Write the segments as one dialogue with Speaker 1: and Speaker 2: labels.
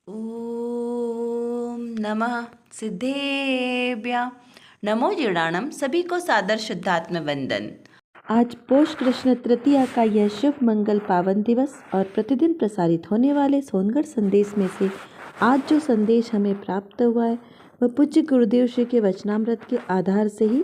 Speaker 1: ओम नमः सिद्धेभ्य नमो जीर्णाणम। सभी को सादर शुद्धात्म वंदन।
Speaker 2: आज पौष कृष्ण तृतीया का यह शुभ मंगल पावन दिवस और प्रतिदिन प्रसारित होने वाले सोनगढ़ संदेश में से आज जो संदेश हमें प्राप्त हुआ है वह पूज्य गुरुदेव श्री के वचनामृत के आधार से ही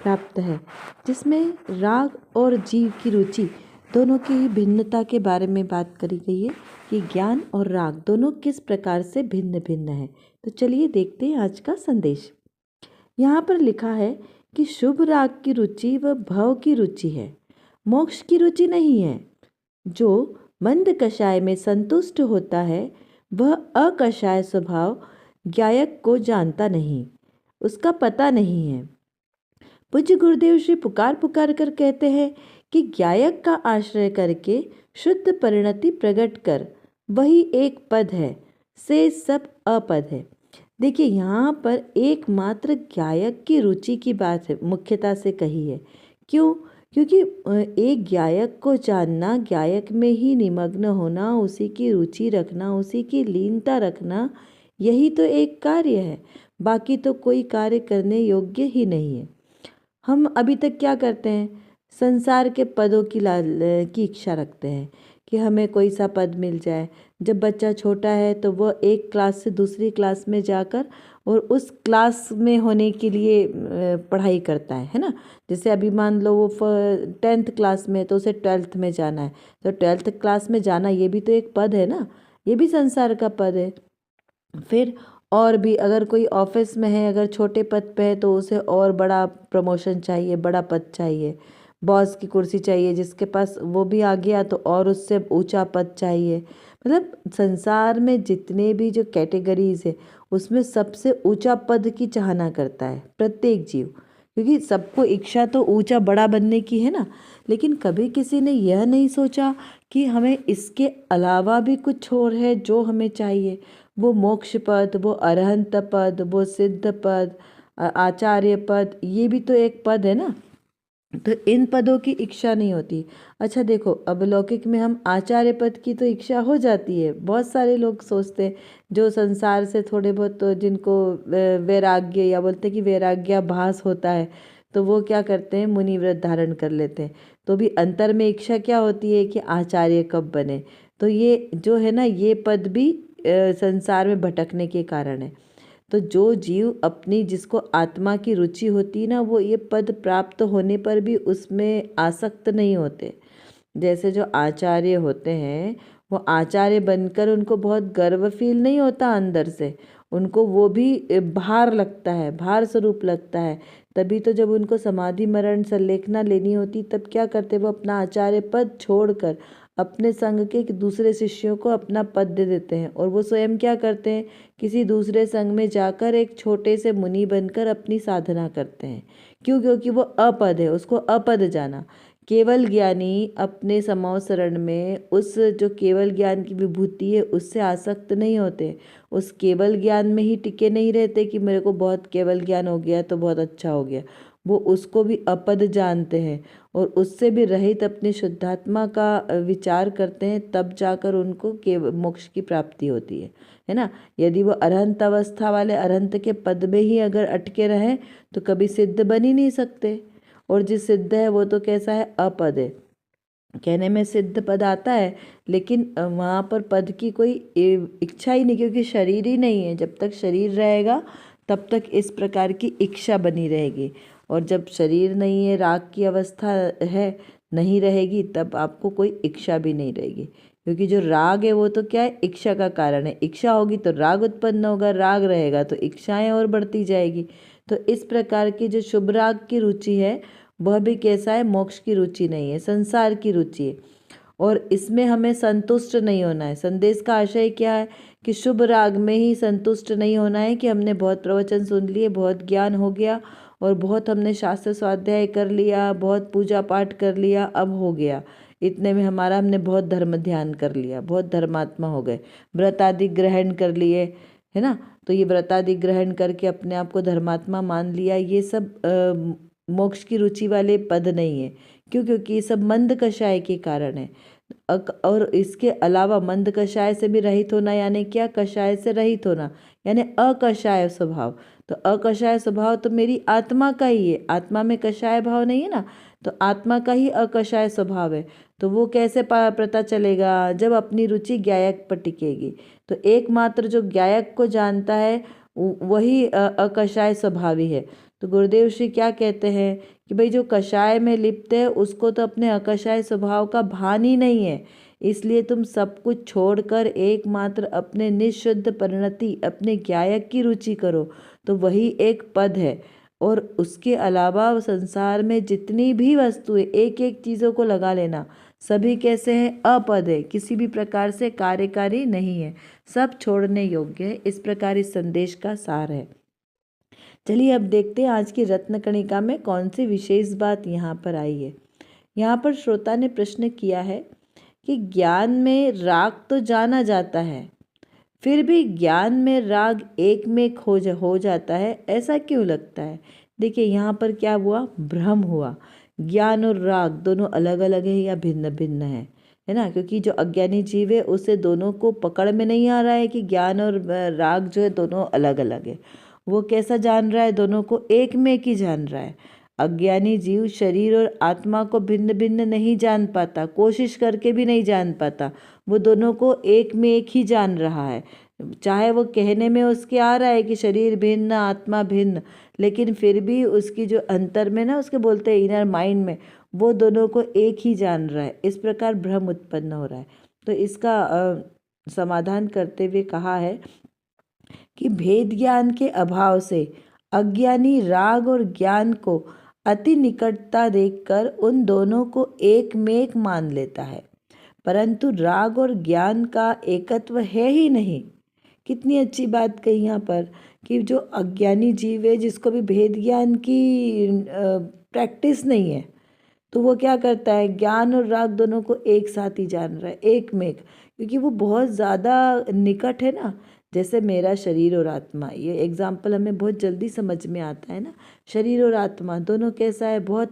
Speaker 2: प्राप्त है, जिसमें राग और जीव की रुचि दोनों की ही भिन्नता के बारे में बात करी गई है कि ज्ञान और राग दोनों किस प्रकार से भिन्न भिन्न है। तो चलिए देखते हैं आज का संदेश। यहाँ पर लिखा है कि शुभ राग की रुचि व भव की रुचि है, मोक्ष की रुचि नहीं है। जो मंद कषाय में संतुष्ट होता है वह अकषाय स्वभाव ज्ञायक को जानता नहीं, उसका पता नहीं है। पूज्य गुरुदेव श्री पुकार पुकार कर कहते हैं कि ज्ञायक का आश्रय करके शुद्ध परिणति प्रकट कर वही एक पद है, से सब अपद है। देखिए यहाँ पर एकमात्र गायक की रुचि की बात है, मुख्यता से कही है। क्यों? क्योंकि एक गायक को जानना, गायक में ही निमग्न होना, उसी की रुचि रखना, उसी की लीनता रखना, यही तो एक कार्य है। बाकी तो कोई कार्य करने योग्य ही नहीं है। हम अभी तक क्या करते हैं? संसार के पदों की इच्छा रखते हैं कि हमें कोई सा पद मिल जाए। जब बच्चा छोटा है तो वह एक क्लास से दूसरी क्लास में जाकर और उस क्लास में होने के लिए पढ़ाई करता है ना। जैसे अभी मान लो वो 10th क्लास में, तो उसे 12th में जाना है, तो 12th क्लास में जाना ये भी तो एक पद है ना, ये भी संसार का पद है। फिर और भी अगर कोई ऑफिस में है, अगर छोटे पद पे है तो उसे और बड़ा प्रमोशन चाहिए, बड़ा पद चाहिए, बॉस की कुर्सी चाहिए, जिसके पास वो भी आ गया तो और उससे ऊंचा पद चाहिए। मतलब संसार में जितने भी जो कैटेगरीज है उसमें सबसे ऊंचा पद की चाहना करता है प्रत्येक जीव, क्योंकि सबको इच्छा तो ऊंचा बड़ा बनने की है ना। लेकिन कभी किसी ने यह नहीं सोचा कि हमें इसके अलावा भी कुछ और है जो हमें चाहिए। वो मोक्ष पद, वो अरहंत पद, वो सिद्ध पद, आचार्य पद, ये भी तो एक पद है ना। तो इन पदों की इच्छा नहीं होती। अच्छा देखो, अब लौकिक में हम आचार्य पद की तो इच्छा हो जाती है। बहुत सारे लोग सोचते हैं जो संसार से थोड़े बहुत, तो जिनको वैराग्य या बोलते हैं कि वैराग्याभास होता है, तो वो क्या करते हैं, मुनि व्रत धारण कर लेते हैं। तो भी अंतर में इच्छा क्या होती है कि आचार्य कब बने। तो ये जो है ना, ये पद भी संसार में भटकने के कारण है। तो जो जीव अपनी, जिसको आत्मा की रुचि होती है ना, वो ये पद प्राप्त होने पर भी उसमें आसक्त नहीं होते। जैसे जो आचार्य होते हैं, वो आचार्य बनकर उनको बहुत गर्व फील नहीं होता अंदर से, उनको वो भी भार लगता है, भार स्वरूप लगता है। तभी तो जब उनको समाधि मरण संलेखना लेनी होती तब क्या करते, वो अपना आचार्य पद छोड़कर अपने संघ के दूसरे शिष्यों को अपना पद दे देते हैं, और वो स्वयं क्या करते हैं, किसी दूसरे संघ में जाकर एक छोटे से मुनि बनकर अपनी साधना करते हैं। क्यों? क्योंकि वो अपद है, उसको अपद जाना। केवल ज्ञानी अपने समौ शरण में उस जो केवल ज्ञान की विभूति है उससे आसक्त नहीं होते, उस केवल ज्ञान में ही टिके नहीं रहते कि मेरे को बहुत केवल ज्ञान हो गया तो बहुत अच्छा हो गया। वो उसको भी अपद जानते हैं और उससे भी रहित अपनी शुद्धात्मा का विचार करते हैं, तब जाकर उनको केवल मोक्ष की प्राप्ति होती है ना। यदि वो अरहंत अवस्था वाले अरहंत के पद में ही अगर अटके रहें तो कभी सिद्ध बन ही नहीं सकते। और जिस सिद्ध है वो तो कैसा है, अपद है। कहने में सिद्ध पद आता है, लेकिन वहाँ पर पद की कोई इच्छा ही नहीं, क्योंकि शरीर ही नहीं है। जब तक शरीर रहेगा तब तक इस प्रकार की इच्छा बनी रहेगी, और जब शरीर नहीं है, राग की अवस्था है, नहीं रहेगी, तब आपको कोई इच्छा भी नहीं रहेगी। क्योंकि जो राग है वो तो क्या है, इच्छा का कारण है। इच्छा होगी तो राग उत्पन्न होगा, राग रहेगा तो इच्छाएं और बढ़ती जाएगी। तो इस प्रकार की जो शुभ राग की रुचि है वह भी कैसा है, मोक्ष की रुचि नहीं है, संसार की रुचि है। और इसमें हमें संतुष्ट नहीं होना है। संदेश का आशय क्या है कि शुभ राग में ही संतुष्ट नहीं होना है कि हमने बहुत प्रवचन सुन लिए, बहुत ज्ञान हो गया और बहुत हमने शास्त्र स्वाध्याय कर लिया, बहुत पूजा पाठ कर लिया, अब हो गया, इतने में हमारा, हमने बहुत धर्म ध्यान कर लिया, बहुत धर्मात्मा हो गए, व्रत आदि ग्रहण कर लिए, है ना। तो ये व्रत आदि ग्रहण करके अपने आप को धर्मात्मा मान लिया, ये सब मोक्ष की रुचि वाले पद नहीं है। क्यों? क्योंकि ये सब मंद कषाय के कारण है। और इसके अलावा मंद कषाय से भी रहित होना, यानी क्या, कषाय से रहित होना, यानी अकषाय स्वभाव। तो अकषाय स्वभाव तो मेरी आत्मा का ही है, आत्मा में कषाय भाव नहीं है ना, तो आत्मा का ही अकषाय स्वभाव है। तो वो कैसे पता चलेगा, जब अपनी रुचि ज्ञायक पर टिकेगी। तो एकमात्र जो ज्ञायक को जानता है वही अकषाय स्वभावी है। तो गुरुदेव श्री क्या कहते हैं कि भाई जो कषाय में लिप्त है उसको तो अपने अकषाय स्वभाव का भान ही नहीं है, इसलिए तुम सब कुछ छोड़कर एकमात्र अपने निःशुद्ध परिणति, अपने ज्ञायक की रुचि करो, तो वही एक पद है। और उसके अलावा संसार में जितनी भी वस्तुएं, एक एक चीज़ों को लगा लेना, सभी कैसे हैं, अपद है, किसी भी प्रकार से कार्यकारी नहीं है, सब छोड़ने योग्य है। इस प्रकार इस संदेश का सार है। चलिए अब देखते हैं आज की रत्न कणिका में कौन सी विशेष बात यहाँ पर आई है। यहाँ पर श्रोता ने प्रश्न किया है कि ज्ञान में राग तो जाना जाता है, फिर भी ज्ञान में राग एक में हो जाता है, ऐसा क्यों लगता है। देखिए यहाँ पर क्या हुआ, भ्रम हुआ। ज्ञान और राग दोनों अलग अलग है या भिन्न भिन्न है ना, क्योंकि जो अज्ञानी जीव है उसे दोनों को पकड़ में नहीं आ रहा है कि ज्ञान और राग जो है दोनों अलग अलग है। वो कैसा जान रहा है, दोनों को एक में ही जान रहा है। अज्ञानी जीव शरीर और आत्मा को भिन्न भिन्न नहीं जान पाता, कोशिश करके भी नहीं जान पाता, वो दोनों को एक में एक ही जान रहा है। चाहे वो कहने में उसके आ रहा है कि शरीर भिन्न आत्मा भिन्न, लेकिन फिर भी उसकी जो अंतर में ना, उसके बोलते हैं इनर माइंड में, वो दोनों को एक ही जान रहा है। इस प्रकार भ्रम उत्पन्न हो रहा है। तो इसका समाधान करते हुए कहा है कि भेद ज्ञान के अभाव से अज्ञानी राग और ज्ञान को अति निकटता देखकर उन दोनों को एक में एक मान लेता है, परंतु राग और ज्ञान का एकत्व है ही नहीं। कितनी अच्छी बात कही यहाँ पर कि जो अज्ञानी जीव है, जिसको भी भेद ज्ञान की प्रैक्टिस नहीं है, तो वो क्या करता है, ज्ञान और राग दोनों को एक साथ ही जान रहा है, एक में एक, क्योंकि वो बहुत ज़्यादा निकट है ना। जैसे मेरा शरीर और आत्मा, ये एग्जाम्पल हमें बहुत जल्दी समझ में आता है ना। शरीर और आत्मा दोनों कैसा है, बहुत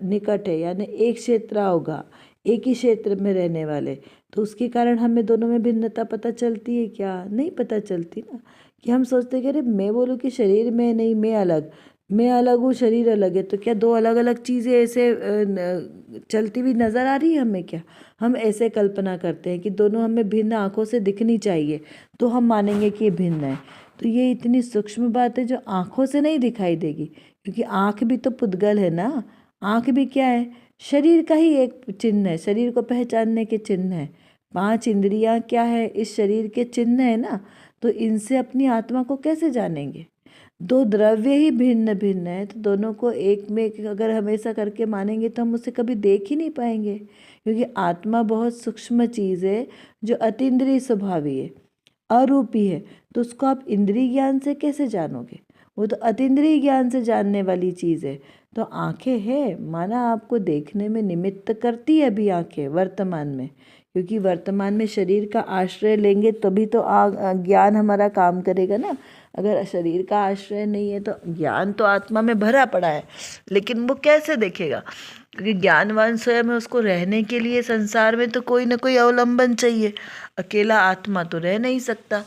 Speaker 2: निकट है, यानी एक क्षेत्र होगा, एक ही क्षेत्र में रहने वाले, तो उसके कारण हमें दोनों में भिन्नता पता चलती है क्या, नहीं पता चलती ना। कि हम सोचते कि अरे मैं बोलूँ कि शरीर में नहीं, मैं अलग हूँ, शरीर अलग है, तो क्या दो अलग अलग चीज़ें ऐसे चलती हुई नज़र आ रही है हमें क्या। हम ऐसे कल्पना करते हैं कि दोनों हमें भिन्न आँखों से दिखनी चाहिए, तो हम मानेंगे कि ये भिन्न है। तो ये इतनी सूक्ष्म बात है जो आँखों से नहीं दिखाई देगी, क्योंकि आँख भी तो पुद्गल है ना। आँख भी क्या है, शरीर का ही एक चिन्ह है, शरीर को पहचानने के चिन्ह है। 5 इंद्रियां क्या है, इस शरीर के चिन्ह है ना। तो इनसे अपनी आत्मा को कैसे जानेंगे। दो द्रव्य ही भिन्न भिन्न है, तो दोनों को एक में एक अगर हमेशा करके मानेंगे तो हम उसे कभी देख ही नहीं पाएंगे, क्योंकि आत्मा बहुत सूक्ष्म चीज़ है जो अतीन्द्रिय स्वभावी है, अरूपी है। तो उसको आप इंद्रिय ज्ञान से कैसे जानोगे, वो तो अतीन्द्रिय ज्ञान से जानने वाली चीज़ है। तो आंखें हैं, माना आपको देखने में निमित्त करती है अभी आंखें वर्तमान में, क्योंकि वर्तमान में शरीर का आश्रय लेंगे तभी तो ज्ञान हमारा काम करेगा ना। अगर शरीर का आश्रय नहीं है तो ज्ञान तो आत्मा में भरा पड़ा है, लेकिन वो कैसे देखेगा, क्योंकि ज्ञानवान स्वयं है, उसको रहने के लिए संसार में तो कोई ना कोई अवलंबन चाहिए। अकेला आत्मा तो रह नहीं सकता,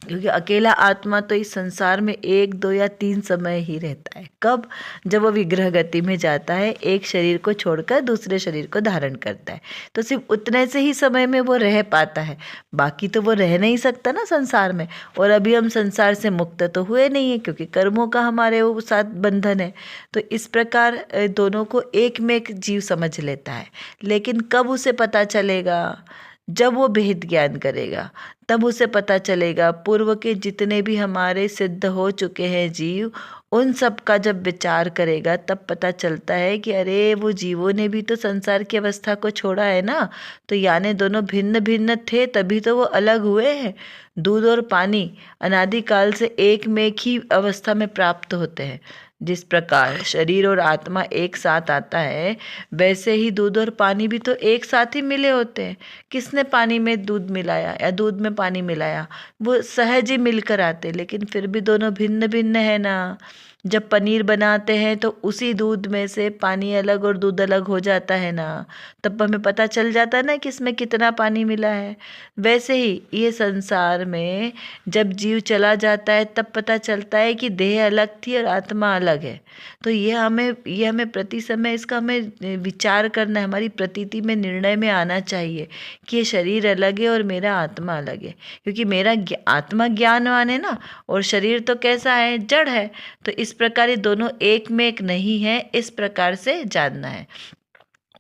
Speaker 2: क्योंकि अकेला आत्मा तो इस संसार में 1, 2 या 3 समय ही रहता है। कब, जब वो विग्रह गति में जाता है, एक शरीर को छोड़कर दूसरे शरीर को धारण करता है, तो सिर्फ उतने से ही समय में वो रह पाता है, बाकी तो वो रह नहीं सकता ना संसार में। और अभी हम संसार से मुक्त तो हुए नहीं है, क्योंकि कर्मों का हमारे वो साथ बंधन है। तो इस प्रकार दोनों को एक में एक जीव समझ लेता है, लेकिन कब उसे पता चलेगा, जब वो भेद ज्ञान करेगा, तब उसे पता चलेगा। पूर्व के जितने भी हमारे सिद्ध हो चुके हैं जीव, उन सब का जब विचार करेगा तब पता चलता है कि अरे वो जीवों ने भी तो संसार की अवस्था को छोड़ा है ना। तो यानी दोनों भिन्न भिन्न थे, तभी तो वो अलग हुए हैं। दूध और पानी अनादिकाल से एक में एक ही अवस्था में प्राप्त होते हैं। जिस प्रकार शरीर और आत्मा एक साथ आता है, वैसे ही दूध और पानी भी तो एक साथ ही मिले होते हैं। किसने पानी में दूध मिलाया या दूध में पानी मिलाया, वो सहज ही मिलकर आते, लेकिन फिर भी दोनों भिन्न भिन्न है ना।
Speaker 1: जब पनीर बनाते हैं तो उसी दूध में से पानी अलग और दूध अलग हो जाता है ना, तब हमें पता चल जाता है ना कि इसमें कितना पानी मिला है। वैसे ही ये संसार में जब जीव चला जाता है तब पता चलता है कि देह अलग थी और आत्मा अलग है। तो ये हमें प्रति समय इसका हमें विचार करना है, हमारी प्रतीति में, निर्णय में आना चाहिए कि ये शरीर अलग है और मेरा आत्मा अलग है। क्योंकि मेरा आत्मा ज्ञानवान है ना, और शरीर तो कैसा है, जड़ है। तो इस प्रकार ये दोनों एक में एक नहीं है, इस प्रकार से जानना है।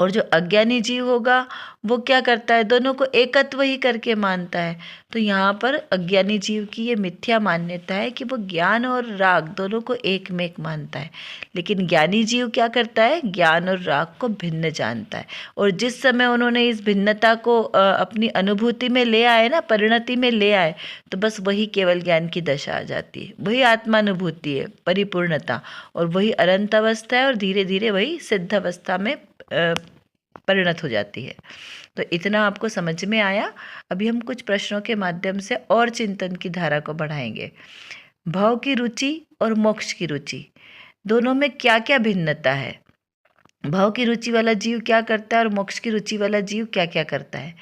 Speaker 1: और जो अज्ञानी जीव होगा वो क्या करता है, दोनों को एकत्व ही करके मानता है। तो यहाँ पर अज्ञानी जीव की ये मिथ्या मान्यता है कि वो ज्ञान और राग दोनों को एक में एक मानता है। लेकिन ज्ञानी जीव क्या करता है, ज्ञान और राग को भिन्न जानता है। और जिस समय उन्होंने इस भिन्नता को अपनी अनुभूति में ले आए ना, परिणति में ले आए, तो बस वही केवल ज्ञान की दशा आ जाती है। वही आत्मानुभूति है, परिपूर्णता, और वही अनंत अवस्था है, और धीरे धीरे वही सिद्ध अवस्था में परिणत हो जाती है। तो इतना आपको समझ में आया। अभी हम कुछ प्रश्नों के माध्यम से और चिंतन की धारा को बढ़ाएंगे। भव की रुचि और मोक्ष की रुचि दोनों में क्या क्या भिन्नता है? भव की रुचि वाला जीव क्या करता है और मोक्ष की रुचि वाला जीव क्या क्या करता है?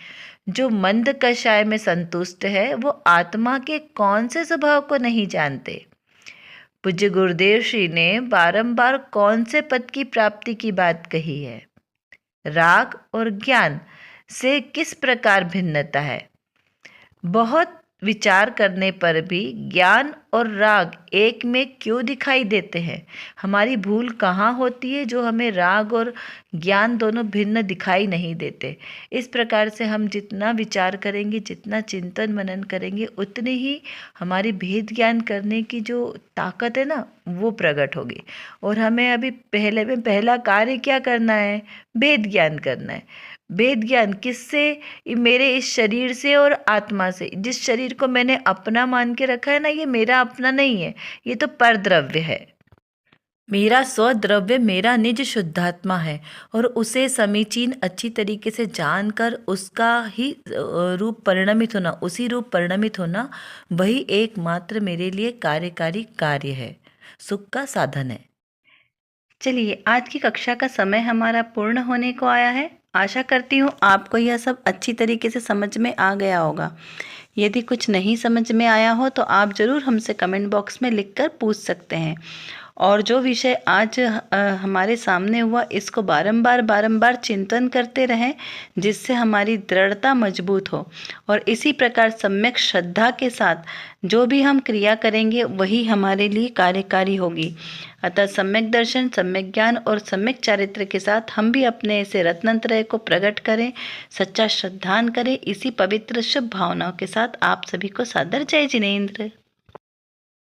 Speaker 1: जो मंद कषाय में संतुष्ट है वो आत्मा के कौन से स्वभाव को नहीं जानते? पूज्य गुरुदेव श्री ने बारंबार कौन से पद की प्राप्ति की बात कही है? राग और ज्ञान से किस प्रकार भिन्नता है? बहुत विचार करने पर भी ज्ञान और राग एक में क्यों दिखाई देते हैं? हमारी भूल कहाँ होती है जो हमें राग और ज्ञान दोनों भिन्न दिखाई नहीं देते? इस प्रकार से हम जितना विचार करेंगे, जितना चिंतन मनन करेंगे, उतनी ही हमारी भेद ज्ञान करने की जो ताकत है ना, वो प्रकट होगी। और हमें अभी पहले में पहला कार्य क्या करना है? भेद ज्ञान करना है। भेद ज्ञान किससे? मेरे इस शरीर से और आत्मा से। जिस शरीर को मैंने अपना मान के रखा है ना, ये मेरा अपना नहीं है, ये तो परद्रव्य है। मेरा स्वद्रव्य मेरा निज शुद्धात्मा है, और उसे समीचीन अच्छी तरीके से जानकर उसका ही रूप परिणमित होना, उसी रूप परिणमित होना, वही एकमात्र मेरे लिए कार्यकारी कार्य है, सुख का साधन है। चलिए, आज की कक्षा का समय हमारा पूर्ण होने को आया है। आशा करती हूँ आपको यह सब अच्छी तरीके से समझ में आ गया होगा। यदि कुछ नहीं समझ में आया हो तो आप ज़रूर हमसे कमेंट बॉक्स में लिखकर पूछ सकते हैं। और जो विषय आज हमारे सामने हुआ, इसको बारंबार चिंतन करते रहें, जिससे हमारी दृढ़ता मजबूत हो। और इसी प्रकार सम्यक श्रद्धा के साथ जो भी हम क्रिया करेंगे वही हमारे लिए कार्यकारी होगी। अतः सम्यक दर्शन, सम्यक ज्ञान और सम्यक चारित्र के साथ हम भी अपने ऐसे रत्नत्रय को प्रकट करें, सच्चा श्रद्धान करें। इसी पवित्र शुभ भावनाओं के साथ आप सभी को सादर जय जिनेंद्र।